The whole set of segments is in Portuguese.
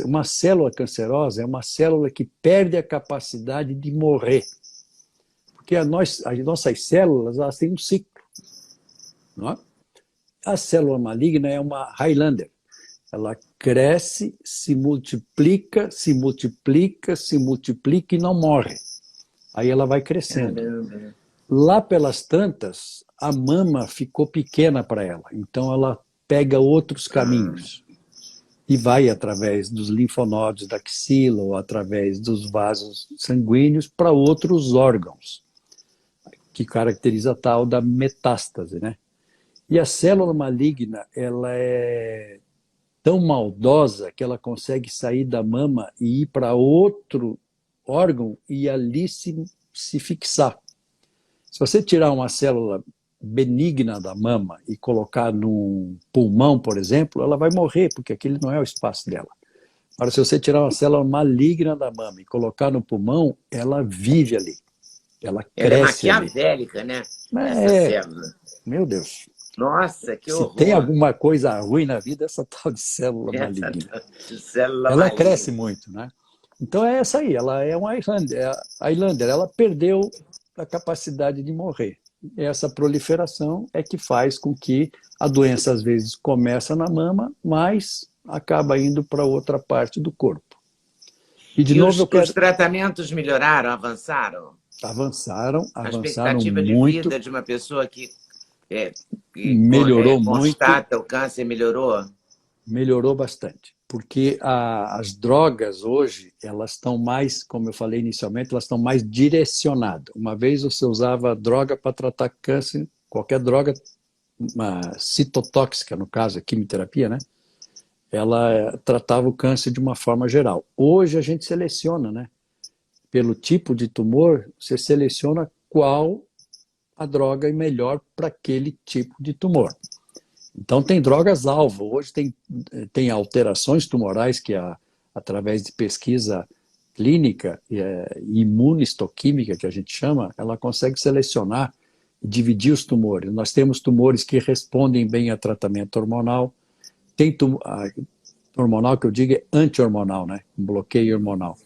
uma célula cancerosa é uma célula que perde a capacidade de morrer. Porque as nossas células, elas têm um ciclo. Não é? A célula maligna é uma Highlander. Ela cresce, se multiplica, se multiplica, se multiplica e não morre. Aí ela vai crescendo. Caramba. Lá pelas tantas, a mama ficou pequena para ela. Então ela pega outros caminhos e vai através dos linfonodos da axila ou através dos vasos sanguíneos para outros órgãos, que caracteriza a tal da metástase, né? E a célula maligna, ela é tão maldosa que ela consegue sair da mama e ir para outro órgão e ali se fixar. Se você tirar uma célula benigna da mama e colocar num pulmão, por exemplo, ela vai morrer, porque aquele não é o espaço dela. Agora, se você tirar uma célula maligna da mama e colocar no pulmão, ela vive ali. Ela Ela é cresce ali. maquiavélica, né? Essa célula. Meu Deus. Nossa, que Se horror. tem alguma coisa ruim na vida, essa tal de célula Essa maligna. célula Ela maligna. cresce muito, né? Então é essa aí, ela é uma Highlander, ela perdeu a capacidade de morrer. Essa proliferação é que faz com que a doença às vezes começa na mama, mas acaba indo para outra parte do corpo. E de novo os tratamentos melhoraram, avançaram? Avançaram a expectativa muito. De vida de uma pessoa que melhorou constata muito. o câncer, melhorou? Melhorou bastante, porque as drogas hoje, elas estão mais, como eu falei inicialmente, elas estão mais direcionadas. Uma vez você usava droga para tratar câncer, qualquer droga, uma citotóxica, no caso, a quimioterapia, né? Ela tratava o câncer de uma forma geral. Hoje a gente seleciona, né? Pelo tipo de tumor, você seleciona qual a droga é melhor para aquele tipo de tumor. Então, tem drogas-alvo. Hoje tem alterações tumorais que, através de pesquisa clínica, imunistoquímica, que a gente chama, ela consegue selecionar e dividir os tumores. Nós temos tumores que respondem bem a tratamento hormonal. Tem hormonal que eu digo é anti-hormonal, né? Um bloqueio hormonal.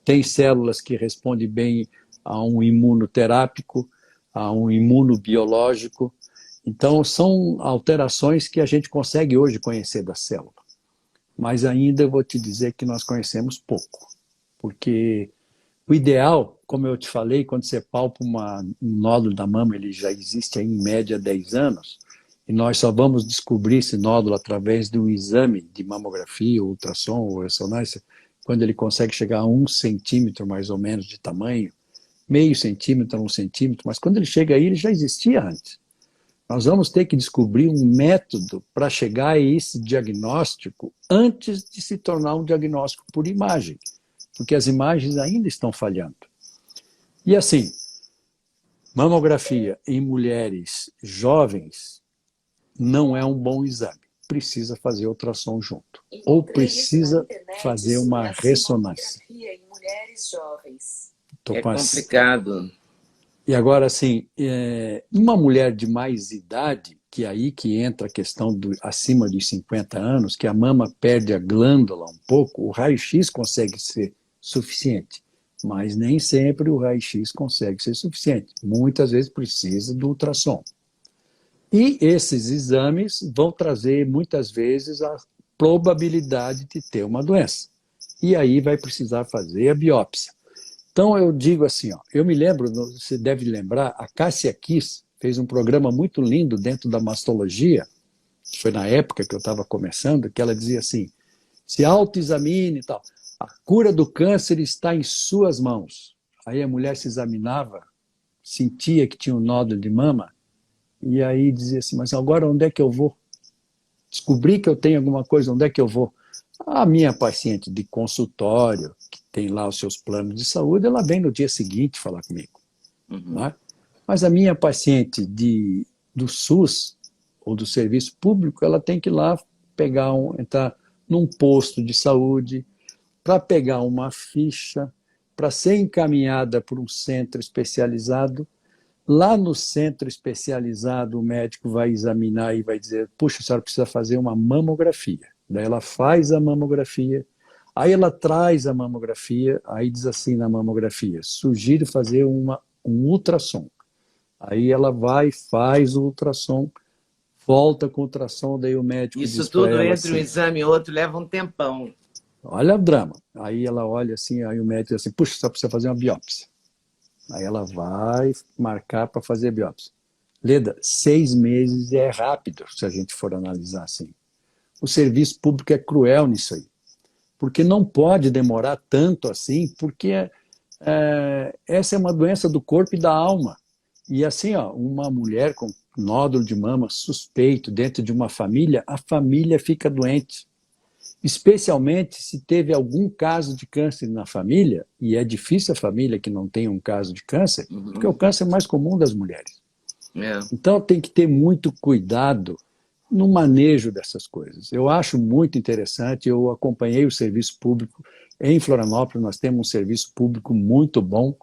Tem células que respondem bem a um imunoterápico, a um imunobiológico. Então, são alterações que a gente consegue hoje conhecer da célula. Mas ainda eu vou te dizer que nós conhecemos pouco. Porque o ideal, como eu te falei, quando você palpa um nódulo da mama, ele já existe aí em média 10 anos, e nós só vamos descobrir esse nódulo através de um exame de mamografia, ultrassom ou ressonância, quando ele consegue chegar a 1 centímetro mais ou menos de tamanho, meio centímetro a 1 centímetro, mas quando ele chega aí, ele já existia antes. Nós vamos ter que descobrir um método para chegar a esse diagnóstico antes de se tornar um diagnóstico por imagem, porque as imagens ainda estão falhando. E assim, mamografia em mulheres jovens não é um bom exame. Precisa fazer ultrassom junto. Ou precisa fazer uma ressonância. Em mulheres jovens. É complicado. E agora, assim, uma mulher de mais idade, que é aí que entra a questão acima dos 50 anos, que a mama perde a glândula um pouco, o raio-x consegue ser suficiente, mas nem sempre o raio-x consegue ser suficiente. Muitas vezes precisa do ultrassom. E esses exames vão trazer, muitas vezes, a probabilidade de ter uma doença. E aí vai precisar fazer a biópsia. Então, eu digo assim, ó, eu me lembro, você deve lembrar, a Cássia Kiss fez um programa muito lindo dentro da mastologia, foi na época que eu estava começando, que ela dizia assim, se autoexamine e tal, a cura do câncer está em suas mãos. Aí a mulher se examinava, sentia que tinha um nódulo de mama, e aí dizia assim, mas agora onde é que eu vou? Descobri que eu tenho alguma coisa, onde é que eu vou? A minha paciente de consultório, que tem lá os seus planos de saúde, ela vem no dia seguinte falar comigo. Não é? Mas a minha paciente do SUS ou do serviço público, ela tem que ir lá entrar num posto de saúde para pegar uma ficha, para ser encaminhada por um centro especializado. Lá no centro especializado, o médico vai examinar e vai dizer, puxa, a senhora precisa fazer uma mamografia. Daí ela faz a mamografia, Aí ela traz a mamografia, aí diz assim na mamografia, sugiro fazer um ultrassom. Aí ela vai, faz o ultrassom, volta com o ultrassom, daí o médico Isso diz para tudo ela entre um assim, exame e outro leva um tempão. olha o drama. Aí ela olha assim, aí o médico diz assim, puxa, só precisa fazer uma biópsia. Aí ela vai marcar para fazer a biópsia. Leda, 6 meses é rápido, se a gente for analisar assim. O serviço público é cruel nisso aí, porque não pode demorar tanto assim, porque essa é uma doença do corpo e da alma. E assim, ó, uma mulher com nódulo de mama suspeito dentro de uma família, a família fica doente. Especialmente se teve algum caso de câncer na família, e é difícil a família que não tenha um caso de câncer, porque é o câncer mais comum das mulheres. É. Então tem que ter muito cuidado no manejo dessas coisas. Eu acho muito interessante, eu acompanhei o serviço público em Florianópolis, nós temos um serviço público muito bom,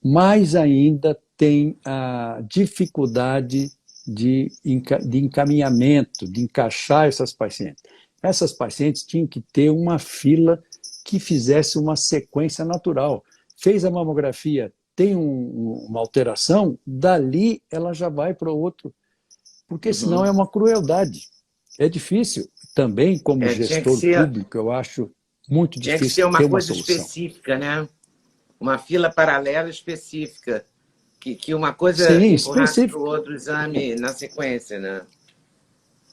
mas ainda tem a dificuldade de encaminhamento, de encaixar essas pacientes. Essas pacientes tinham que ter uma fila que fizesse uma sequência natural. Fez a mamografia, tem uma alteração, dali ela já vai para o outro, porque senão é uma crueldade. É difícil. Também, como gestor público, eu acho muito tinha que difícil ser uma ter uma coisa solução. específica, né? Uma fila paralela específica, que uma coisa Sim, empurrasse para o específico. outro exame na sequência, né?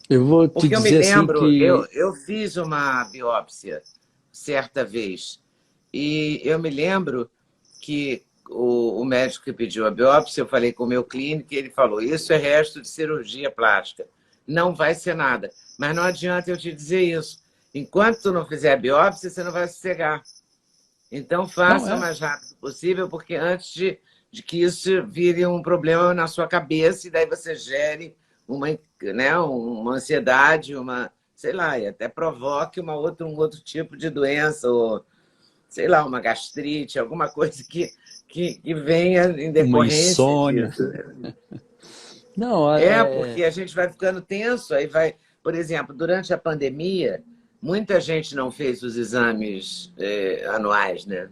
Eu vou te Porque eu me dizer assim lembro, que eu fiz uma biópsia certa vez, e eu me lembro que o médico que pediu a biópsia, eu falei com o meu clínico, e ele falou, isso é resto de cirurgia plástica, não vai ser nada. Mas não adianta eu te dizer isso. Enquanto tu não fizer a biópsia, você não vai sossegar. Então, não faça o é mais rápido possível, porque antes de que isso vire um problema na sua cabeça, e daí você gere uma, né, uma ansiedade, uma, sei lá, e até provoque um outro tipo de doença, ou, sei lá, uma gastrite, alguma coisa que venha em uma decorrência insônia. disso. Não, Porque a gente vai ficando tenso, aí vai, por exemplo, durante a pandemia, muita gente não fez os exames anuais, né?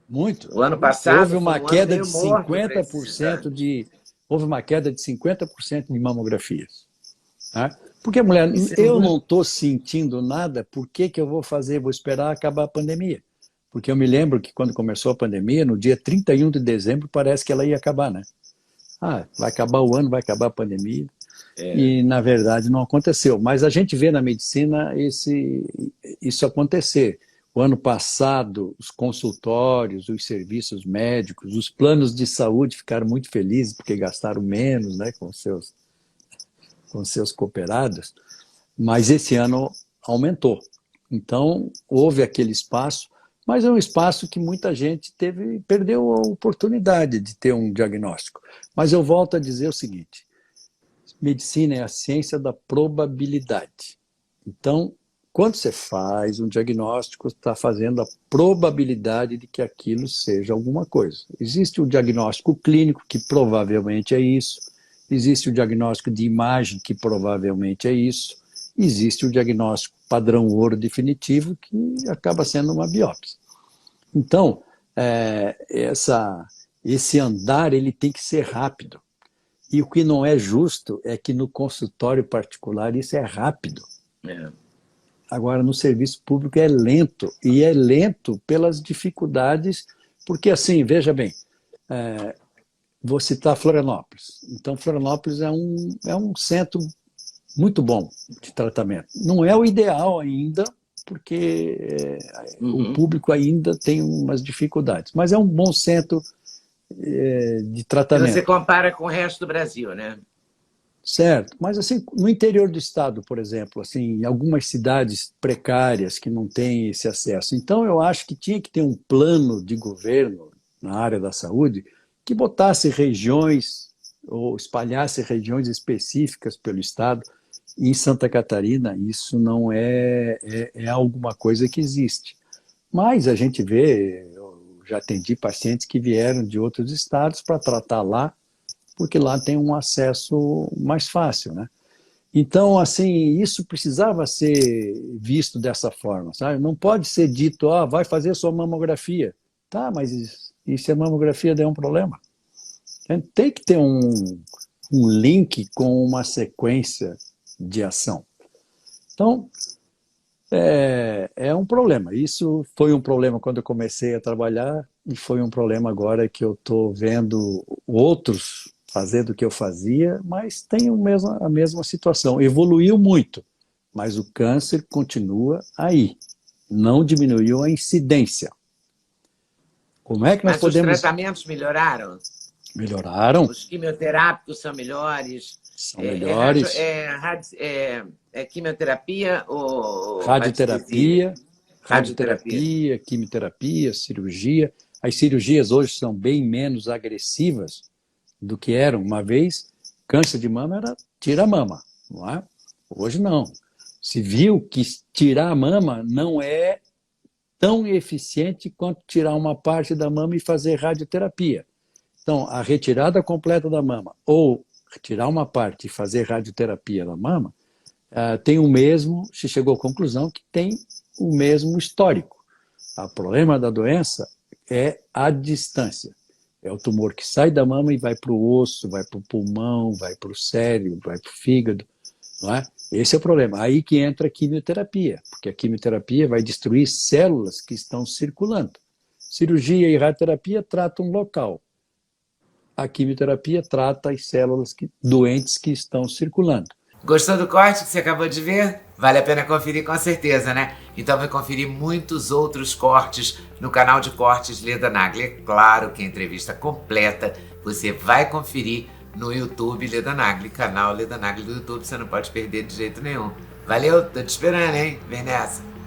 muito. O ano Houve passado foi uma um ano queda meio de morto para esses 50% exames. houve uma queda de 50% de mamografias. Tá? Porque, mulher, Isso é eu muito. não estou sentindo nada, por que que eu vou fazer? Vou esperar acabar a pandemia. Porque eu me lembro que quando começou a pandemia, no dia 31 de dezembro, parece que ela ia acabar, né? Ah, vai acabar o ano, vai acabar a pandemia. É. E, na verdade, não aconteceu. Mas a gente vê na medicina isso acontecer. O ano passado, os consultórios, os serviços médicos, os planos de saúde ficaram muito felizes porque gastaram menos, né, com seus cooperados, mas esse ano aumentou. Então, houve aquele espaço, mas é um espaço que muita gente perdeu a oportunidade de ter um diagnóstico. Mas eu volto a dizer o seguinte: medicina é a ciência da probabilidade. Então, quando você faz um diagnóstico, está fazendo a probabilidade de que aquilo seja alguma coisa. Existe o diagnóstico clínico, que provavelmente é isso. Existe o diagnóstico de imagem, que provavelmente é isso. Existe o diagnóstico padrão ouro definitivo, que acaba sendo uma biópsia. Então, esse andar ele tem que ser rápido. E o que não é justo é que no consultório particular isso é rápido. É. Agora, no serviço público é lento. E é lento pelas dificuldades, porque assim, veja bem, vou citar Florianópolis. Então, Florianópolis é um centro muito bom de tratamento. Não é o ideal ainda, porque o público ainda tem umas dificuldades, mas é um bom centro de Se você tratamento. compara com o resto do Brasil, né? Certo, mas assim, no interior do estado, por exemplo, assim, em algumas cidades precárias que não têm esse acesso. Então, eu acho que tinha que ter um plano de governo na área da saúde que botasse regiões ou espalhasse regiões específicas pelo estado. Em Santa Catarina, isso não é alguma coisa que existe. Mas a gente vê, eu já atendi pacientes que vieram de outros estados para tratar lá, porque lá tem um acesso mais fácil, né? Então, assim, isso precisava ser visto dessa forma, sabe? Não pode ser dito, vai fazer sua mamografia. Tá, mas e se a mamografia der um problema? Tem que ter um link com uma sequência de ação. Então, é um problema. Isso foi um problema quando eu comecei a trabalhar e foi um problema agora que eu estou vendo outros fazendo o que eu fazia, mas tem a mesma situação. Evoluiu muito, mas o câncer continua aí. Não diminuiu a incidência. Como é que nós Mas os podemos... tratamentos melhoraram? Melhoraram, Os quimioterápicos são melhores? são melhores. É quimioterapia ou radiestesia? Radioterapia, Radioterapia. radioterapia, quimioterapia, cirurgia. As cirurgias hoje são bem menos agressivas do que eram. Uma vez, câncer de mama era tirar a mama, não é? Hoje não. Se viu que tirar a mama não é tão eficiente quanto tirar uma parte da mama e fazer radioterapia. Então, a retirada completa da mama ou retirar uma parte e fazer radioterapia da mama tem o mesmo, se chegou à conclusão que tem o mesmo histórico. O problema da doença é a distância. É o tumor que sai da mama e vai para o osso, vai para o pulmão, vai para o cérebro, vai para o fígado. Não é? Esse é o problema. Aí que entra a quimioterapia, porque a quimioterapia vai destruir células que estão circulando. Cirurgia e radioterapia tratam um local. A quimioterapia trata as células doentes que estão circulando. Gostou do corte que você acabou de ver? Vale a pena conferir com certeza, né? Então vai conferir muitos outros cortes no canal de cortes Leda Nagli. É claro que a entrevista completa você vai conferir no YouTube Leda Nagli, canal Leda Nagli do YouTube, você não pode perder de jeito nenhum. Valeu, tô te esperando, hein? Vem nessa!